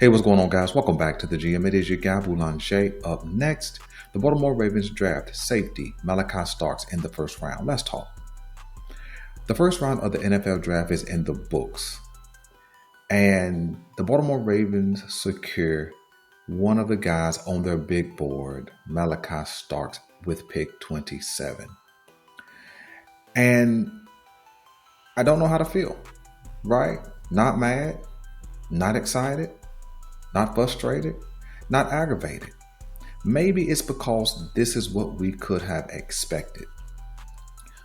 Hey, what's going on, guys? Welcome back to the GM. It is your guy, Bulan Shea. Up next, the Baltimore Ravens draft safety Malaki Starks in the first round. Let's talk. The first round of the NFL draft is in the books, and the Baltimore Ravens secure one of the guys on their big board, Malaki Starks, with pick 27. And I don't know how to feel, right? Not mad, not excited, not frustrated, not aggravated. Maybe it's because this is what we could have expected.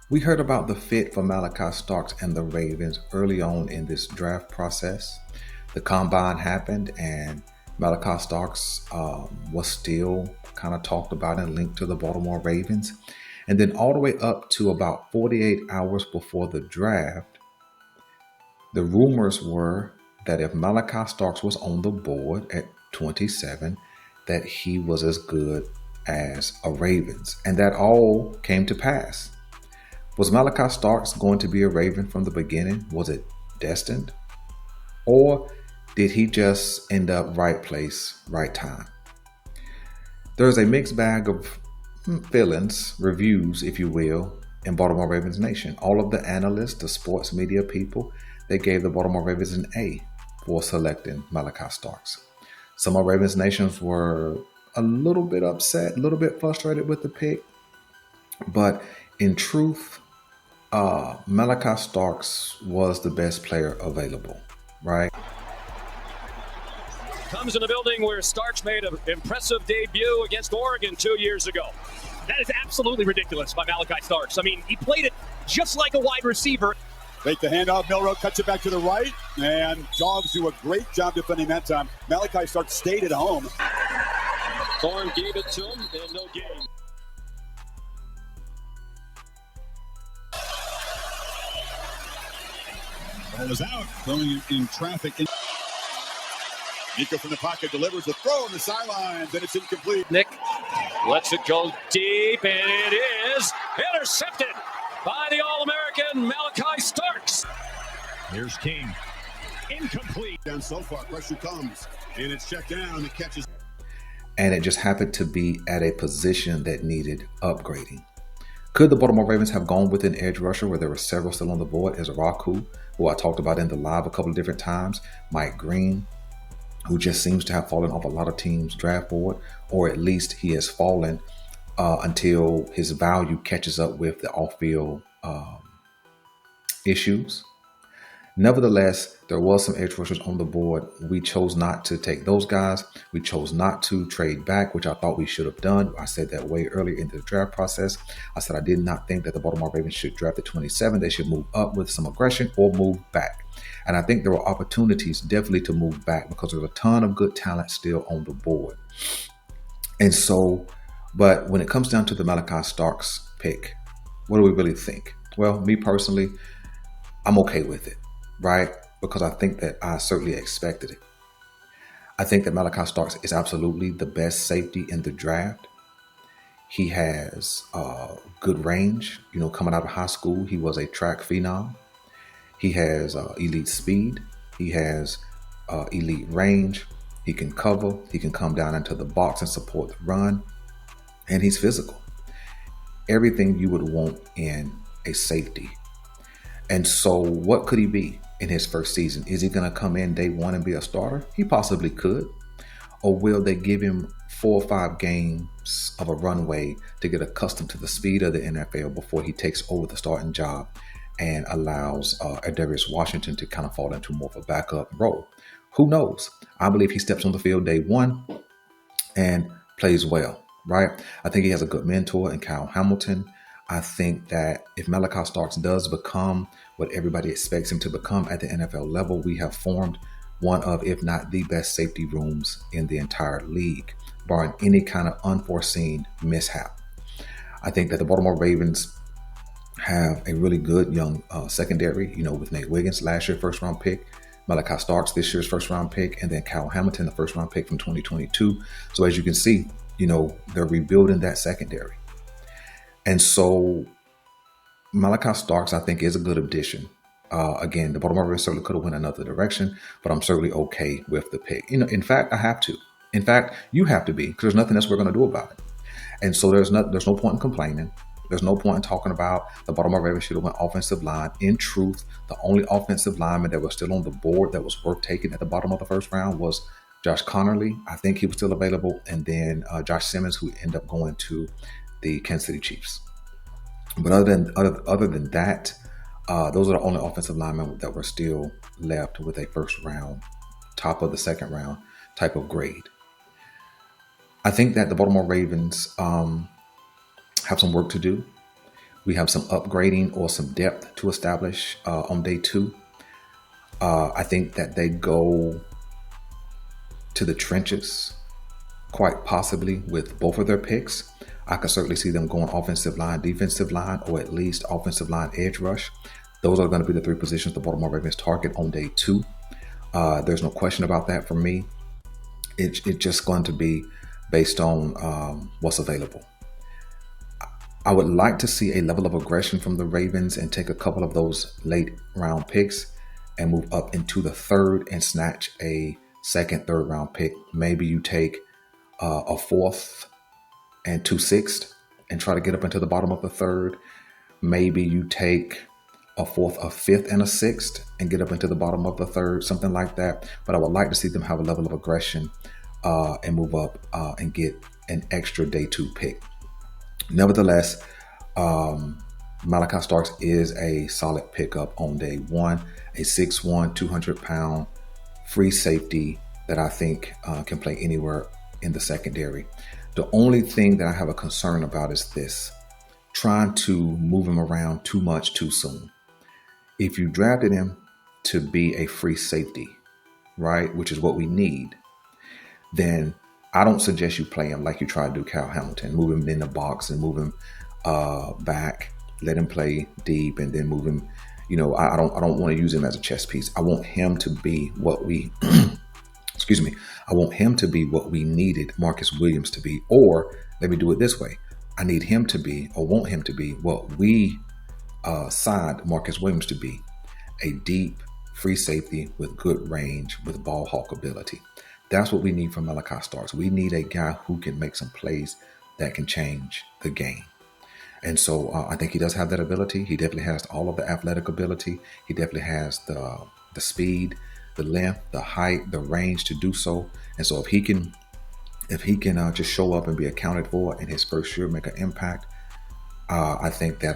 We heard about the fit for Malaki Starks and the Ravens early on in this draft process. The combine happened and Malaki Starks was still kind of talked about and linked to the Baltimore Ravens. And then all the way up to about 48 hours before the draft, the rumors were that if Malaki Starks was on the board at 27, that he was as good as a Ravens. And that all came to pass. Was Malaki Starks going to be a Raven from the beginning? Was it destined? Or did he just end up right place, right time? There's a mixed bag of feelings, reviews, if you will, in Baltimore Ravens Nation. All of the analysts, the sports media people, they gave the Baltimore Ravens an A for selecting Malaki Starks. Some of Ravens Nations were a little bit upset, a little bit frustrated with the pick. But in truth, Malaki Starks was the best player available, right? Comes in the building where Starks made an impressive debut against Oregon 2 years ago. That is absolutely ridiculous by Malaki Starks. I mean, he played it just like a wide receiver. Make the handoff. Milrow cuts it back to the right, and Dogs do a great job defending that time. Malaki Starks stayed at home. Thorne gave it to him, and no gain. Ball is out, throwing in traffic. Nico from the pocket delivers a throw on the sidelines, and it's incomplete. Nick lets it go deep, and it is intercepted by the All-American Malaki Starks. Here's King. Incomplete. Down so far, pressure comes, and it's checked down. The catch is... And it just happened to be at a position that needed upgrading. Could the Baltimore Ravens have gone with an edge rusher where there were several still on the board? As Raku, who I talked about in the live a couple of different times, Mike Green, who just seems to have fallen off a lot of teams' draft board, or at least he has fallen until his value catches up with the off-field issues. Nevertheless, there was some edge rushers on the board. We chose not to take those guys. We chose not to trade back, which I thought we should have done. I said that way earlier in the draft process. I said I did not think that the Baltimore Ravens should draft at 27. They should move up with some aggression or move back. And I think there were opportunities definitely to move back because there's a ton of good talent still on the board. And so, but when it comes down to the Malaki Starks pick, what do we really think? Well, me personally, I'm okay with it, right? Because I think that I certainly expected it. I think that Malaki Starks is absolutely the best safety in the draft. He has good range. You know, coming out of high school, he was a track phenom. He has elite speed. He has elite range. He can cover. He can come down into the box and support the run. And he's physical. Everything you would want in a safety. And so what could he be in his first season? Is he going to come in day one and be a starter? He possibly could. Or will they give him 4 or 5 games of a runway to get accustomed to the speed of the NFL before he takes over the starting job and allows Darius Washington to kind of fall into more of a backup role? Who knows? I believe he steps on the field day one and plays well, right? I think he has a good mentor in Kyle Hamilton. I think that if Malaki Starks does become what everybody expects him to become at the NFL level, we have formed one of, if not the best safety rooms in the entire league, barring any kind of unforeseen mishap. I think that the Baltimore Ravens have a really good young secondary, you know, with Nate Wiggins, last year's first round pick, Malaki Starks, this year's first round pick, and then Kyle Hamilton, the first round pick from 2022. So as you can see, you know, they're rebuilding that secondary. And so Malaki Starks, I think, is a good addition Again, the Baltimore Ravens certainly could have went another direction, but I'm certainly okay with the pick. In fact, I have to. In fact, you have to be, because there's nothing else we're going to do about it. And so there's no point in complaining. There's no point in talking about the Baltimore Ravens should have went offensive line. In truth, the only offensive lineman that was still on the board that was worth taking at the bottom of the first round was Josh Connerly. I think he was still available. And then Josh Simmons, who ended up going to the Kansas City Chiefs. But other than that, those are the only offensive linemen that were still left with a first round, top of the second round type of grade. I think that the Baltimore Ravens have some work to do. We have some upgrading or some depth to establish on day 2. I think that they go to the trenches, quite possibly with both of their picks. I could certainly see them going offensive line, defensive line, or at least offensive line edge rush. Those are going to be the 3 positions the Baltimore Ravens target on day 2. There's no question about that for me. It's just going to be based on what's available. I would like to see a level of aggression from the Ravens and take a couple of those late round picks and move up into the 3rd and snatch a 2nd, 3rd round pick. Maybe you take a 4th and 2 6ths and try to get up into the bottom of the 3rd. Maybe you take a 4th, a 5th, and a 6th and get up into the bottom of the 3rd, something like that. But I would like to see them have a level of aggression and move up and get an extra day 2 pick. Nevertheless, Malaki Starks is a solid pickup on day 1, a 6'1", 200-pound free safety that I think can play anywhere in the secondary. The only thing that I have a concern about is this: trying to move him around too much too soon. If you drafted him to be a free safety, right, which is what we need, then I don't suggest you play him like you try to do Kyle Hamilton, move him in the box and move him back, let him play deep, and then move him. I don't want to use him as a chess piece. I want him to be what we, excuse me, I want him to be what we needed Marcus Williams to be. Or let me do it this way: I need him to be, or want him to be, what we signed Marcus Williams to be, a deep free safety with good range, with ball hawk ability. That's what we need from Malaki Starks. We need a guy who can make some plays that can change the game. And so I think he does have that ability. He definitely has all of the athletic ability. He definitely has the speed, the length, the height, the range to do so. And so if he can just show up and be accounted for in his first year, make an impact, I think that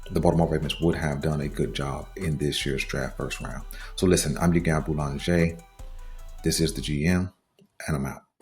the Baltimore Ravens would have done a good job in this year's draft first round. So listen, I'm your guy Boulanger. This is the GM, and I'm out.